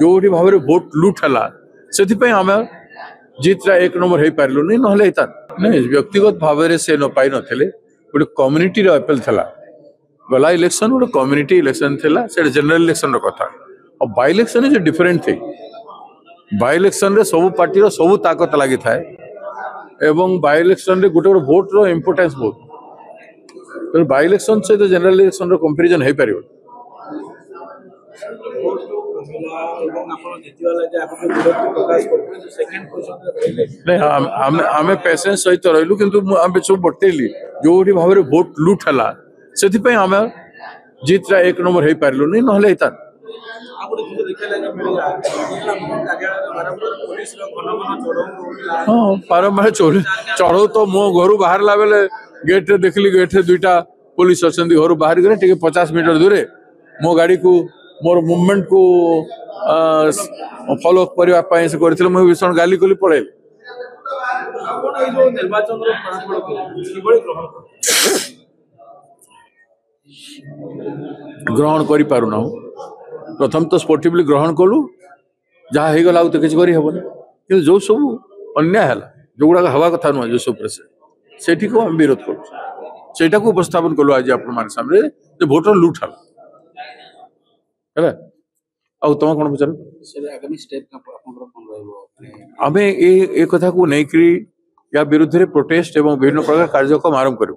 जो भाव में भोट लुट है से आम जीतटा 1 नंबर हो पार्लुनि ना नहीं व्यक्तिगत भाव में से न पाई नथिले गोटे कम्युनिटी अपेल था गला इलेक्शन गोटे कम्युनिटी इलेक्शन थिला से जनरल इलेक्शन कथा और by election is different thing by election रे सब पार्टी सब ताकत लगी थाए एवं बाय इलेक्शन रे गोटे गोटे भोट रो इंपोर्टेंस बहुत बाय इलेक्शन से तो जनरल इलेक्शन रो कंपैरिजन हो पारिबो नहीं आम पेसेंस सहित रही किंतु आम सब बतेली जो भाव में भोट लुट है से आम जीतटा 1 नंबर हो पार्लुनि ना हाँ बारंबार चढ़ऊ तो मो घर बाहर बेले गेट रे देखली गेट रे 2टा पुलिस अच्छा घर बाहर गले 50 मीटर दूर मो गाड़ी को मोर मुवमेंट को फॉलो करने से करथिले मु भीषण गाली कली पड़े ग्रहण करि पारुना प्रथम तो स्पोर्टिवली ग्रहण कलु जहाँ हो गला तो किसी करहबन कि जो सब अन्याय है जो गुड़ा हवा कथा नुह जो सब से को आम विरोध करूटा को उपस्थापन कलु आज आप सामने भोटर लुट है तुम कौन पचार आम ए कथा को नहीं या विरुद्ध प्रोटेस्ट एवं विभिन्न प्रकार कार्यक्रम आरंभ करूँ।